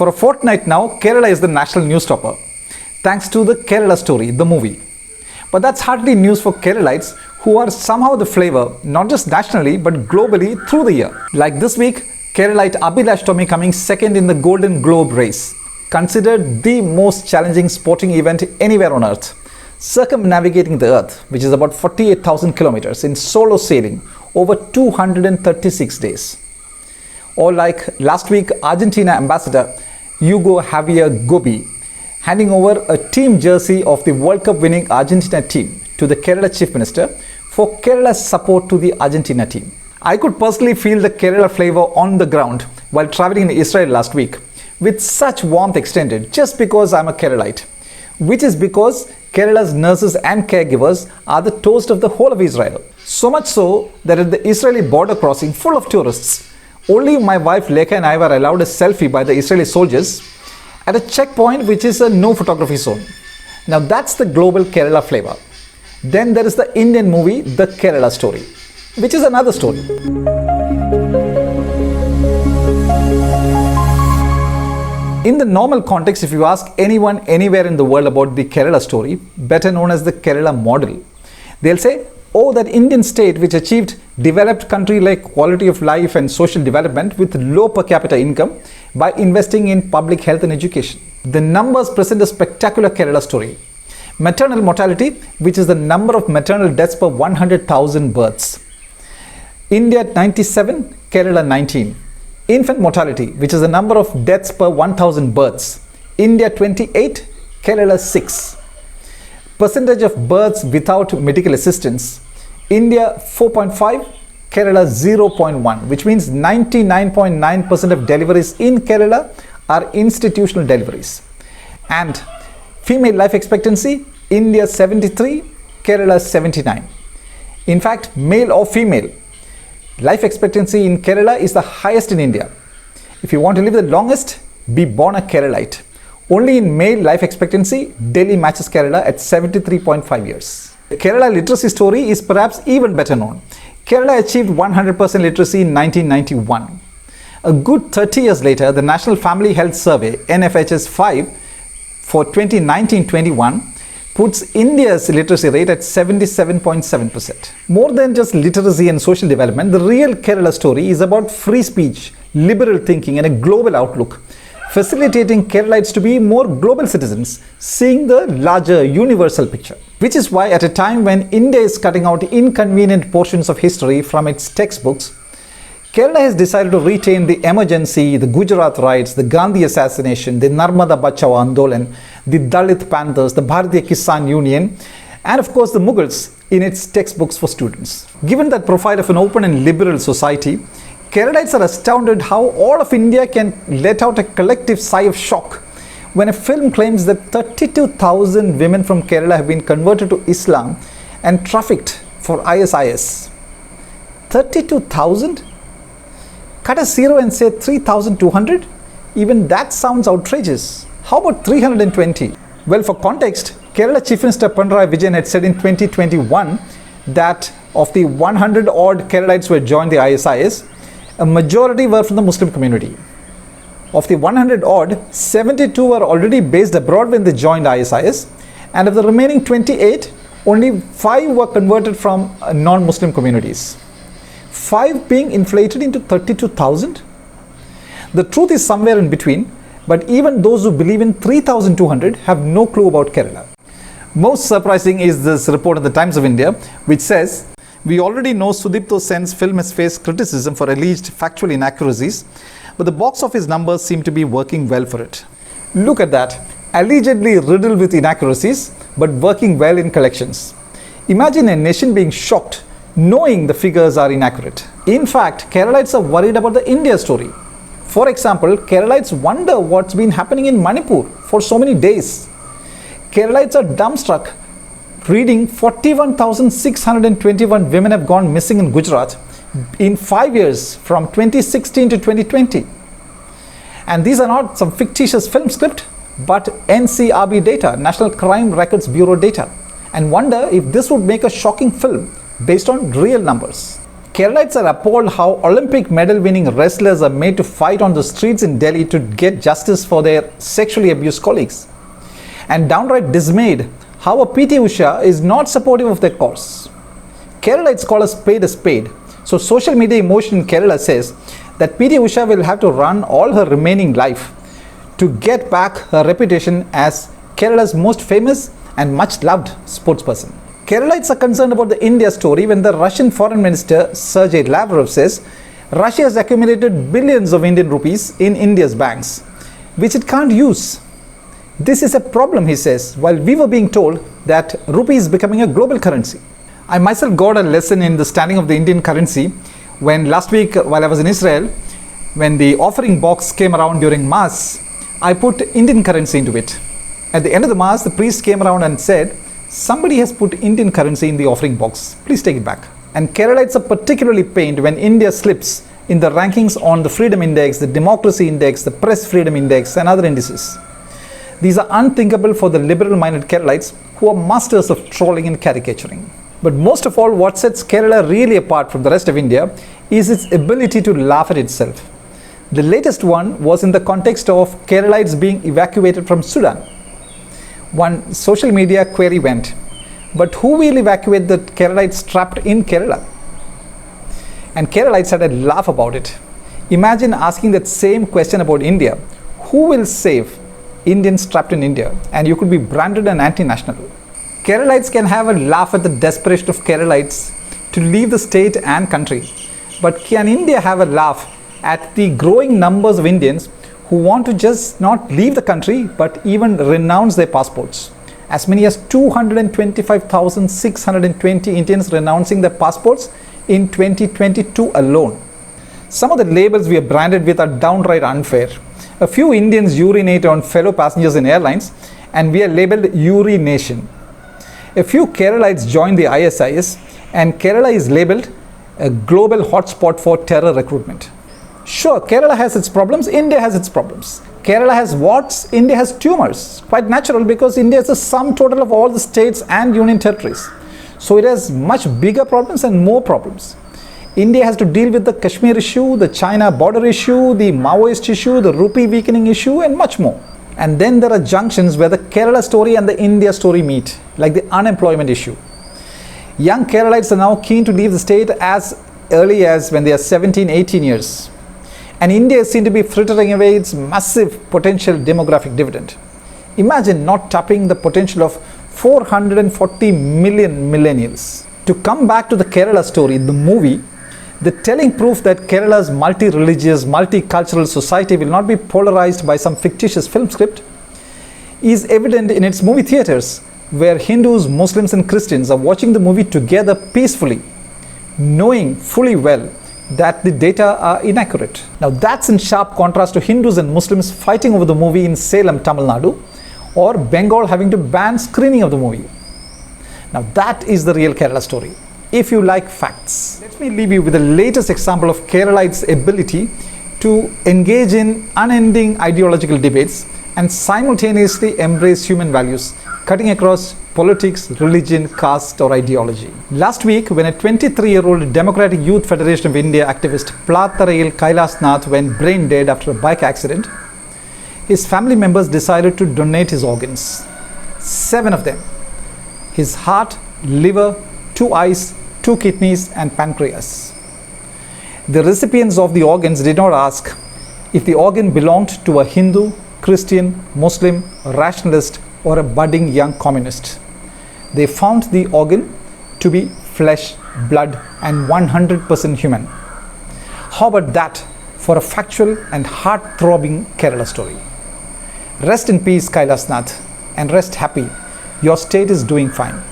For a fortnight now, Kerala is the national news topper, thanks to the Kerala story, the movie. But that's hardly news for Keralites, who are somehow the flavor, not just nationally, but globally through the year. Like this week, Keralite Abhilash Tomy coming second in the Golden Globe race, considered the most challenging sporting event anywhere on earth. Circumnavigating the earth, which is about 48,000 kilometers in solo sailing over 236 days. Or like last week, Argentina ambassador Hugo Javier Gobi handing over a team jersey of the World Cup winning Argentina team to the Kerala Chief Minister for Kerala's support to the Argentina team. I could personally feel the Kerala flavor on the ground while traveling in Israel last week, with such warmth extended just because I'm a Keralite, which is because Kerala's nurses and caregivers are the toast of the whole of Israel. So much so that at the Israeli border crossing full of tourists, only my wife Lekha and I were allowed a selfie by the Israeli soldiers at a checkpoint which is a no photography zone. Now that's the global Kerala flavor. Then there is the Indian movie The Kerala Story, which is another story. In the normal context, if you ask anyone anywhere in the world about the Kerala story, better known as the Kerala model, they'll say, oh, that Indian state which achieved developed country-like quality of life and social development with low per capita income by investing in public health and education. The numbers present a spectacular Kerala story. Maternal mortality, which is the number of maternal deaths per 100,000 births. India 97, Kerala 19. Infant mortality, which is the number of deaths per 1,000 births. India 28, Kerala 6. Percentage of births without medical assistance. India 4.5, Kerala 0.1, which means 99.9% of deliveries in Kerala are institutional deliveries. And female life expectancy, India 73, Kerala 79. In fact, male or female, life expectancy in Kerala is the highest in India. If you want to live the longest, be born a Keralite. Only in male life expectancy, Delhi matches Kerala at 73.5 years. The Kerala literacy story is perhaps even better known. Kerala achieved 100% literacy in 1991. A good 30 years later, the National Family Health Survey, NFHS 5, for 2019-21, puts India's literacy rate at 77.7%. More than just literacy and social development, the real Kerala story is about free speech, liberal thinking and a global outlook, facilitating Keralites to be more global citizens, seeing the larger universal picture. Which is why at a time when India is cutting out inconvenient portions of history from its textbooks, Kerala has decided to retain the emergency, the Gujarat riots, the Gandhi assassination, the Narmada Bachao Andolan, the Dalit Panthers, the Bharatiya Kisan Union, and of course the Mughals in its textbooks for students. Given that profile of an open and liberal society, Keralites are astounded how all of India can let out a collective sigh of shock when a film claims that 32,000 women from Kerala have been converted to Islam and trafficked for ISIS. 32,000? Cut a zero and say 3,200? Even that sounds outrageous. How about 320? Well, for context, Kerala Chief Minister Pinarayi Vijayan had said in 2021 that of the 100 odd Keralites who had joined the ISIS, a majority were from the Muslim community. Of the 100 odd, 72 were already based abroad when they joined ISIS, and of the remaining 28, only 5 were converted from non-Muslim communities. 5 being inflated into 32,000? The truth is somewhere in between, but even those who believe in 3,200 have no clue about Kerala. Most surprising is this report in the Times of India, which says, we already know Sudipto Sen's film has faced criticism for alleged factual inaccuracies, but the box office numbers seem to be working well for it. Look at that, allegedly riddled with inaccuracies, but working well in collections. Imagine a nation being shocked knowing the figures are inaccurate. In fact, Keralites are worried about the India story. For example, Keralites wonder what's been happening in Manipur for so many days. Keralites are dumbstruck reading 41,621 women have gone missing in Gujarat in 5 years from 2016 to 2020. And these are not some fictitious film script, but NCRB data, National Crime Records Bureau data, and wonder if this would make a shocking film based on real numbers. Keralites are appalled how Olympic medal winning wrestlers are made to fight on the streets in Delhi to get justice for their sexually abused colleagues, and downright dismayed how a PT Usha is not supportive of their cause. Keralites call a spade, so social media emotion in Kerala says that PT Usha will have to run all her remaining life to get back her reputation as Kerala's most famous and much loved sportsperson. Keralites are concerned about the India story when the Russian Foreign Minister Sergei Lavrov says Russia has accumulated billions of Indian rupees in India's banks, which it can't use. This is a problem, he says, while we were being told that rupee is becoming a global currency. I myself got a lesson in the standing of the Indian currency when last week while I was in Israel, when the offering box came around during Mass, I put Indian currency into it. At the end of the Mass, the priest came around and said, somebody has put Indian currency in the offering box. Please take it back. And Keralites are particularly pained when India slips in the rankings on the Freedom Index, the Democracy Index, the Press Freedom Index and other indices. These are unthinkable for the liberal-minded Keralites who are masters of trolling and caricaturing. But most of all, what sets Kerala really apart from the rest of India is its ability to laugh at itself. The latest one was in the context of Keralites being evacuated from Sudan. One social media query went, but who will evacuate the Keralites trapped in Kerala? And Keralites had a laugh about it. Imagine asking that same question about India. Who will save Indians trapped in India? And you could be branded an anti-national. Keralites can have a laugh at the desperation of Keralites to leave the state and country. But can India have a laugh at the growing numbers of Indians who want to just not leave the country but even renounce their passports? As many as 225,620 Indians renouncing their passports in 2022 alone. Some of the labels we are branded with are downright unfair. A few Indians urinate on fellow passengers in airlines and we are labeled urination. A few Keralites join the ISIS and Kerala is labeled a global hotspot for terror recruitment. Sure, Kerala has its problems, India has its problems. Kerala has warts, India has tumors. Quite natural because India is the sum total of all the states and union territories. So it has much bigger problems and more problems. India has to deal with the Kashmir issue, the China border issue, the Maoist issue, the rupee weakening issue and much more. And then there are junctions where the Kerala story and the India story meet, like the unemployment issue. Young Keralites are now keen to leave the state as early as when they are 17, 18 years. And India is seen to be frittering away its massive potential demographic dividend. Imagine not tapping the potential of 440 million millennials. To come back to the Kerala story, the movie, the telling proof that Kerala's multi-religious, multicultural society will not be polarized by some fictitious film script is evident in its movie theatres, where Hindus, Muslims and Christians are watching the movie together peacefully, knowing fully well that the data are inaccurate. Now that's in sharp contrast to Hindus and Muslims fighting over the movie in Salem, Tamil Nadu, or Bengal having to ban screening of the movie. Now that is the real Kerala story. If you like facts, let me leave you with the latest example of Keralites' ability to engage in unending ideological debates and simultaneously embrace human values, cutting across politics, religion, caste or ideology. Last week, when a 23-year-old Democratic Youth Federation of India activist Platharayil Kailas Nath went brain dead after a bike accident, his family members decided to donate his organs. 7 of them. His heart, liver, 2 eyes, 2 kidneys and pancreas. The recipients of the organs did not ask if the organ belonged to a Hindu, Christian, Muslim, rationalist or a budding young communist. They found the organ to be flesh, blood and 100% human. How about that for a factual and heart-throbbing Kerala story? Rest in peace, Kailas Nath, and rest happy. Your state is doing fine.